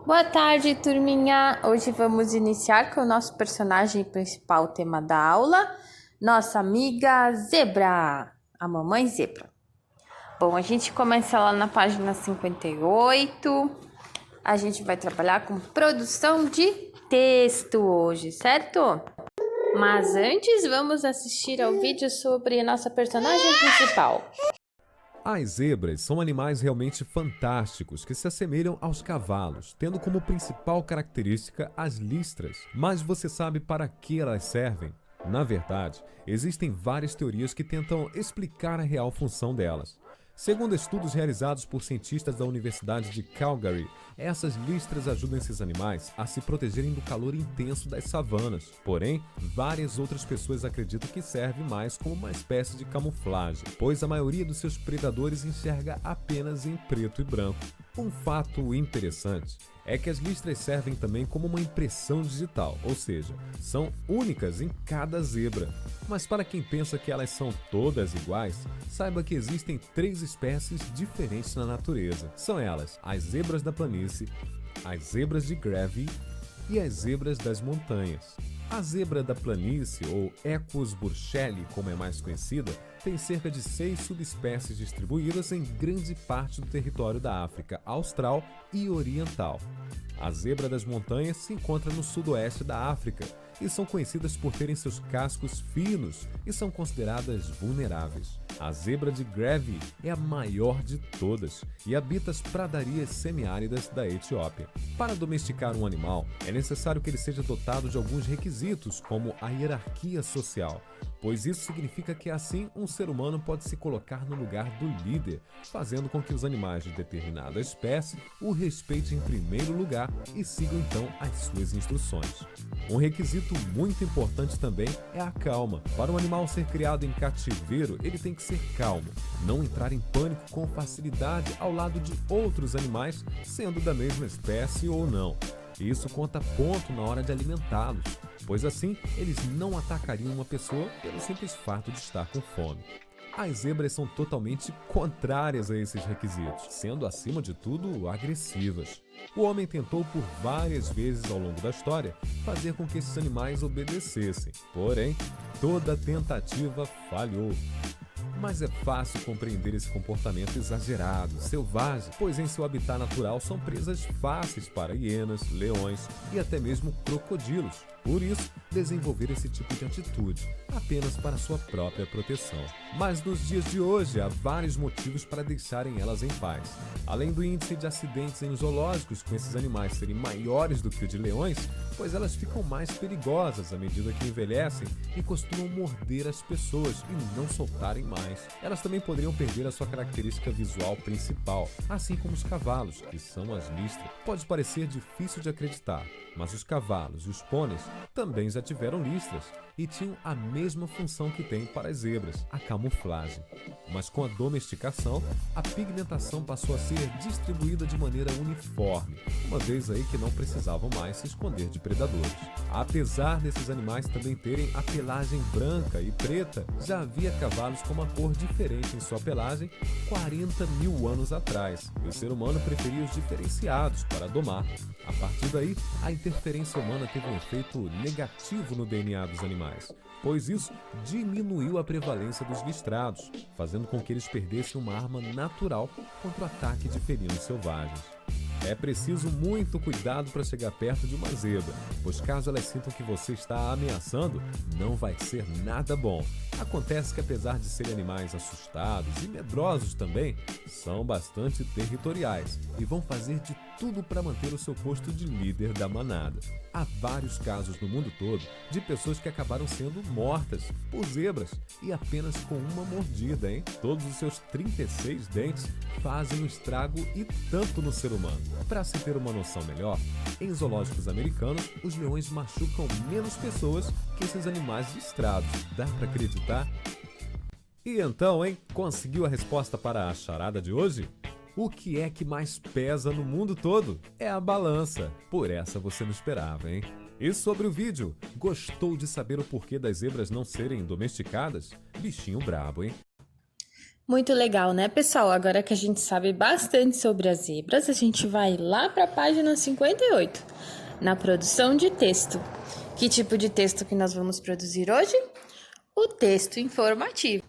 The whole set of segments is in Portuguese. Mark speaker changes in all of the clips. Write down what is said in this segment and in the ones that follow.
Speaker 1: Boa tarde, turminha! Hoje vamos iniciar com o nosso personagem principal, tema da aula, nossa amiga Zebra, a mamãe Zebra. Bom, a gente começa lá na página 58. A gente vai trabalhar com produção de texto hoje, certo? Mas antes, vamos assistir ao vídeo sobre nossa personagem principal.
Speaker 2: As zebras são animais realmente fantásticos que se assemelham aos cavalos, tendo como principal característica as listras. Mas você sabe para que elas servem? Na verdade, existem várias teorias que tentam explicar a real função delas. Segundo estudos realizados por cientistas da Universidade de Calgary, essas listras ajudam esses animais a se protegerem do calor intenso das savanas. Porém, várias outras pessoas acreditam que serve mais como uma espécie de camuflagem, pois a maioria dos seus predadores enxerga apenas em preto e branco. Um fato interessante é que as listras servem também como uma impressão digital, ou seja, são únicas em cada zebra. Mas para quem pensa que elas são todas iguais, saiba que existem 3 espécies diferentes na natureza. São elas as zebras da planície, as zebras de greve e as zebras das montanhas. A zebra da planície, ou Equus burchelli, como é mais conhecida, tem cerca de 6 subespécies distribuídas em grande parte do território da África Austral e Oriental. A zebra das montanhas se encontra no sudoeste da África e são conhecidas por terem seus cascos finos e são consideradas vulneráveis. A zebra de greve é a maior de todas e habita as pradarias semiáridas da Etiópia. Para domesticar um animal, é necessário que ele seja dotado de alguns requisitos, como a hierarquia social, pois isso significa que assim um ser humano pode se colocar no lugar do líder, fazendo com que os animais de determinada espécie o respeitem em primeiro lugar e sigam então as suas instruções. Um requisito muito importante também é a calma. Para um animal ser criado em cativeiro, ele tem que ser calmo, não entrar em pânico com facilidade ao lado de outros animais, sendo da mesma espécie ou não. Isso conta ponto na hora de alimentá-los, pois assim eles não atacariam uma pessoa pelo simples fato de estar com fome. As zebras são totalmente contrárias a esses requisitos, sendo acima de tudo agressivas. O homem tentou por várias vezes ao longo da história fazer com que esses animais obedecessem, porém, toda tentativa falhou. Mas é fácil compreender esse comportamento exagerado, selvagem, pois em seu habitat natural são presas fáceis para hienas, leões e até mesmo crocodilos. Por isso, desenvolver esse tipo de atitude, apenas para sua própria proteção. Mas nos dias de hoje, há vários motivos para deixarem elas em paz. Além do índice de acidentes em zoológicos com esses animais serem maiores do que o de leões, pois elas ficam mais perigosas à medida que envelhecem e costumam morder as pessoas e não soltarem mais. Elas também poderiam perder a sua característica visual principal, assim como os cavalos, que são as listras. Pode parecer difícil de acreditar, mas os cavalos e os pôneis também já tiveram listras e tinham a mesma função que tem para as zebras, a camuflagem. Mas com a domesticação, a pigmentação passou a ser distribuída de maneira uniforme, uma vez aí que não precisavam mais se esconder de predadores. Apesar desses animais também terem a pelagem branca e preta, já havia cavalos com uma cor diferente em sua pelagem 40 mil anos atrás, e o ser humano preferia os diferenciados para domar. A partir daí, a interferência humana teve um efeito negativo no DNA dos animais, pois isso diminuiu a prevalência dos listrados, fazendo com que eles perdessem uma arma natural contra o ataque de felinos selvagens. É preciso muito cuidado para chegar perto de uma zebra, pois caso elas sintam que você está a ameaçando, não vai ser nada bom. Acontece que apesar de serem animais assustados e medrosos também, são bastante territoriais e vão fazer de tudo para manter o seu posto de líder da manada. Há vários casos no mundo todo de pessoas que acabaram sendo mortas por zebras e apenas com uma mordida, hein? Todos os seus 36 dentes fazem um estrago e tanto no ser humano. Para se ter uma noção melhor, em zoológicos americanos, os leões machucam menos pessoas que esses animais listrados. Dá para acreditar? E então, hein? Conseguiu a resposta para a charada de hoje? O que é que mais pesa no mundo todo? É a balança. Por essa você não esperava, hein? E sobre o vídeo, gostou de saber o porquê das zebras não serem domesticadas? Bichinho brabo, hein?
Speaker 1: Muito legal, né, pessoal? Agora que a gente sabe bastante sobre as zebras, a gente vai lá para a página 58, na produção de texto. Que tipo de texto que nós vamos produzir hoje? O texto informativo.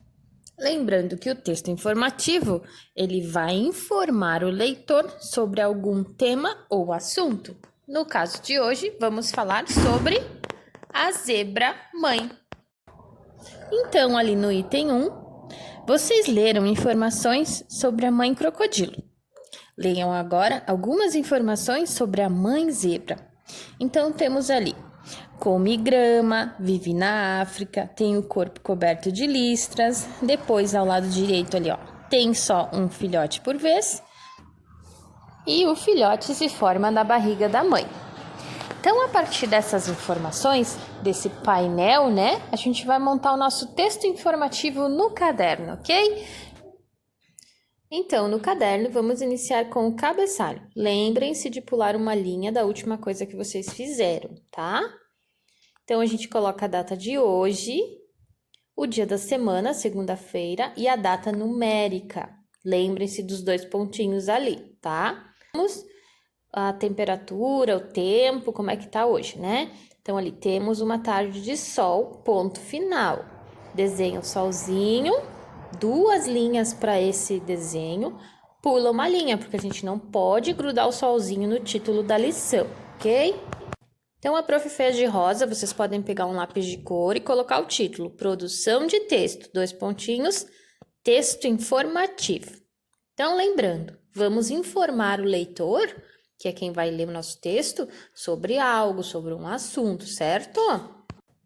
Speaker 1: Lembrando que o texto informativo, ele vai informar o leitor sobre algum tema ou assunto. No caso de hoje, vamos falar sobre a zebra mãe. Então, ali no item 1, vocês leram informações sobre a mãe crocodilo. Leiam agora algumas informações sobre a mãe zebra. Então, temos ali: come grama, vive na África, tem o corpo coberto de listras. Depois, ao lado direito ali, ó, tem só um filhote por vez. E o filhote se forma na barriga da mãe. Então, a partir dessas informações, desse painel, né, a gente vai montar o nosso texto informativo no caderno, ok? Então, no caderno, vamos iniciar com o cabeçalho. Lembrem-se de pular uma linha da última coisa que vocês fizeram, tá? Então, a gente coloca a data de hoje, o dia da semana, segunda-feira, e a data numérica. Lembrem-se dos 2 pontinhos ali, tá? Vamos a temperatura, o tempo, como é que tá hoje, né? Então, ali temos uma tarde de sol, ponto final. Desenha o solzinho, 2 linhas para esse desenho, pula uma linha, porque a gente não pode grudar o solzinho no título da lição, ok? Então, a prof fez de rosa, vocês podem pegar um lápis de cor e colocar o título: Produção de texto, 2 pontinhos, texto informativo. Então, lembrando, vamos informar o leitor, que é quem vai ler o nosso texto, sobre algo, sobre um assunto, certo?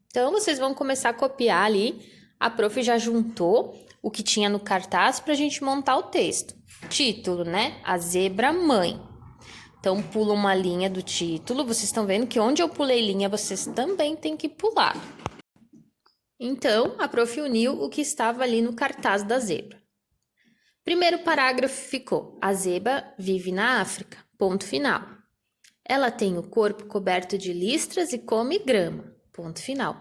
Speaker 1: Então, vocês vão começar a copiar ali. A prof já juntou o que tinha no cartaz para a gente montar o texto. Título, né? A zebra mãe. Então, pula uma linha do título. Vocês estão vendo que onde eu pulei linha, vocês também têm que pular. Então, a prof uniu o que estava ali no cartaz da zebra. Primeiro parágrafo ficou: a zebra vive na África. Ponto final. Ela tem o corpo coberto de listras e come grama. Ponto final.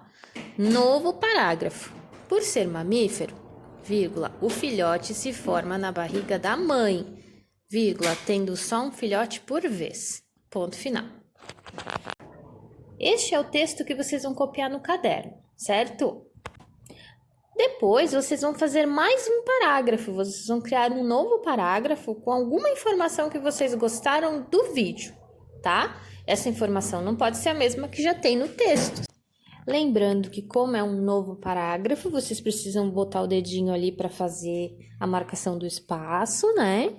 Speaker 1: Novo parágrafo. Por ser mamífero, vírgula, o filhote se forma na barriga da mãe, vírgula, tendo só um filhote por vez. Ponto final. Este é o texto que vocês vão copiar no caderno, certo? Depois, vocês vão fazer mais um parágrafo. Vocês vão criar um novo parágrafo com alguma informação que vocês gostaram do vídeo, tá? Essa informação não pode ser a mesma que já tem no texto. Lembrando que, como é um novo parágrafo, vocês precisam botar o dedinho ali para fazer a marcação do espaço, né?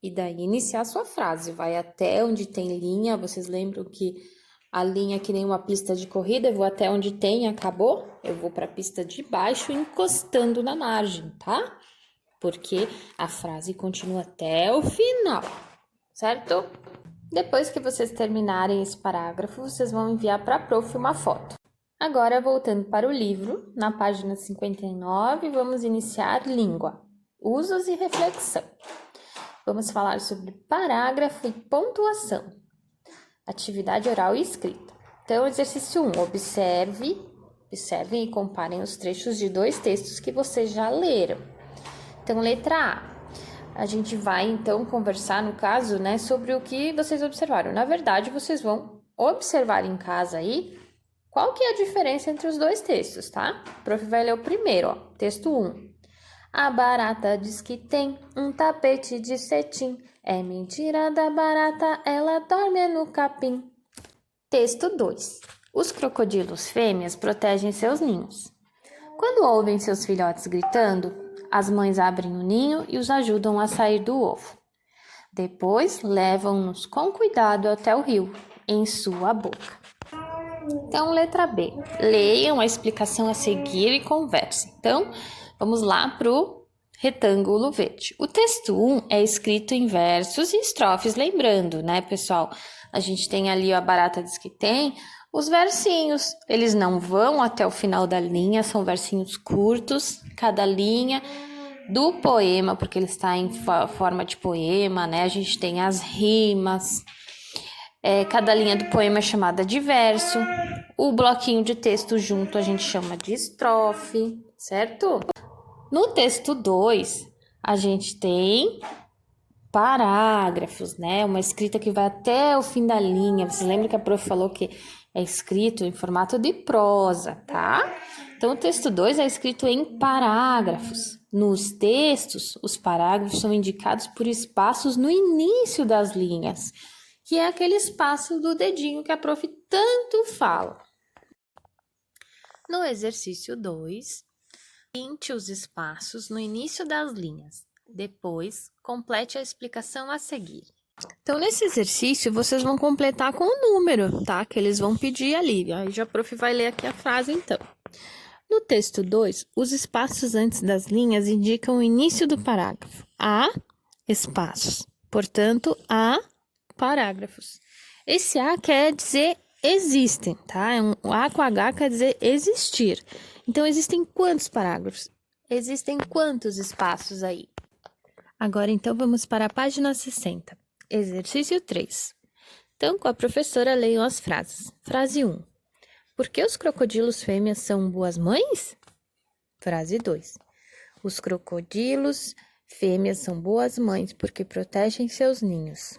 Speaker 1: E daí iniciar a sua frase. Vai até onde tem linha. Vocês lembram que a linha é que nem uma pista de corrida, eu vou até onde tem, acabou, eu vou para a pista de baixo encostando na margem, tá? Porque a frase continua até o final, certo? Depois que vocês terminarem esse parágrafo, vocês vão enviar para a prof uma foto. Agora, voltando para o livro, na página 59, vamos iniciar língua, usos e reflexão. Vamos falar sobre parágrafo e pontuação. Atividade oral e escrita. Então, exercício 1. Observem e comparem os trechos de 2 textos que vocês já leram. Então, letra A. A gente vai, então, conversar, no caso, né, sobre o que vocês observaram. Na verdade, vocês vão observar em casa aí qual que é a diferença entre os 2 textos, tá? O prof vai ler o primeiro, ó. Texto 1. A barata diz que tem um tapete de cetim. É mentira da barata, ela dorme no capim. Texto 2. Os crocodilos fêmeas protegem seus ninhos. Quando ouvem seus filhotes gritando, as mães abrem o ninho e os ajudam a sair do ovo. Depois, levam-nos com cuidado até o rio, em sua boca. Então, letra B. Leiam a explicação a seguir e conversem. Então, vamos lá para o retângulo verde. O texto 1 é escrito em versos e estrofes, lembrando, né, pessoal? A gente tem ali a barata diz que tem os versinhos. Eles não vão até o final da linha, são versinhos curtos, cada linha do poema, porque ele está em forma de poema, né? A gente tem as rimas. Cada linha do poema é chamada de verso. O bloquinho de texto junto a gente chama de estrofe, certo? No texto 2, a gente tem parágrafos, né? Uma escrita que vai até o fim da linha. Vocês lembram que a prof falou que é escrito em formato de prosa, tá? Então, o texto 2 é escrito em parágrafos. Nos textos, os parágrafos são indicados por espaços no início das linhas, que é aquele espaço do dedinho que a prof tanto fala. No exercício 2, preencha os espaços no início das linhas. Depois, complete a explicação a seguir. Então, nesse exercício, vocês vão completar com o número, tá? Que eles vão pedir ali. Aí já a prof vai ler aqui a frase, então. No texto 2, os espaços antes das linhas indicam o início do parágrafo. Há espaços, portanto, há parágrafos. Esse A quer dizer existem, tá? O A com H quer dizer existir. Então, existem quantos parágrafos? Existem quantos espaços aí? Agora, então, vamos para a página 60. Exercício 3. Então, com a professora, leiam as frases. Frase 1. Por que os crocodilos fêmeas são boas mães? Frase 2. Os crocodilos fêmeas são boas mães porque protegem seus ninhos.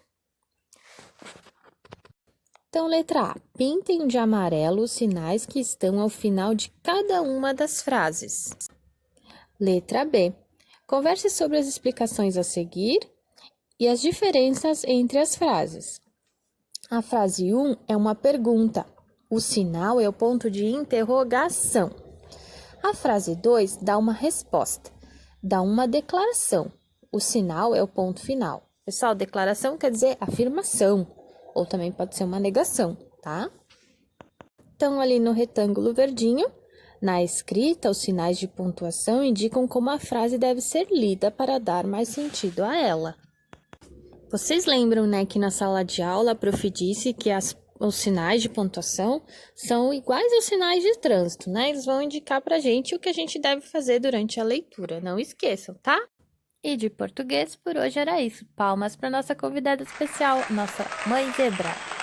Speaker 1: Então, letra A. Pintem de amarelo os sinais que estão ao final de cada uma das frases. Letra B. Converse sobre as explicações a seguir e as diferenças entre as frases. A frase 1 é uma pergunta. O sinal é o ponto de interrogação. A frase 2 dá uma resposta, dá uma declaração. O sinal é o ponto final. Pessoal, declaração quer dizer afirmação, ou também pode ser uma negação, tá? Então, ali no retângulo verdinho, na escrita, os sinais de pontuação indicam como a frase deve ser lida para dar mais sentido a ela. Vocês lembram, né, que na sala de aula a prof disse que os sinais de pontuação são iguais aos sinais de trânsito, né? Eles vão indicar pra gente o que a gente deve fazer durante a leitura. Não esqueçam, tá? E de português, por hoje era isso. Palmas para nossa convidada especial, nossa mãe zebra.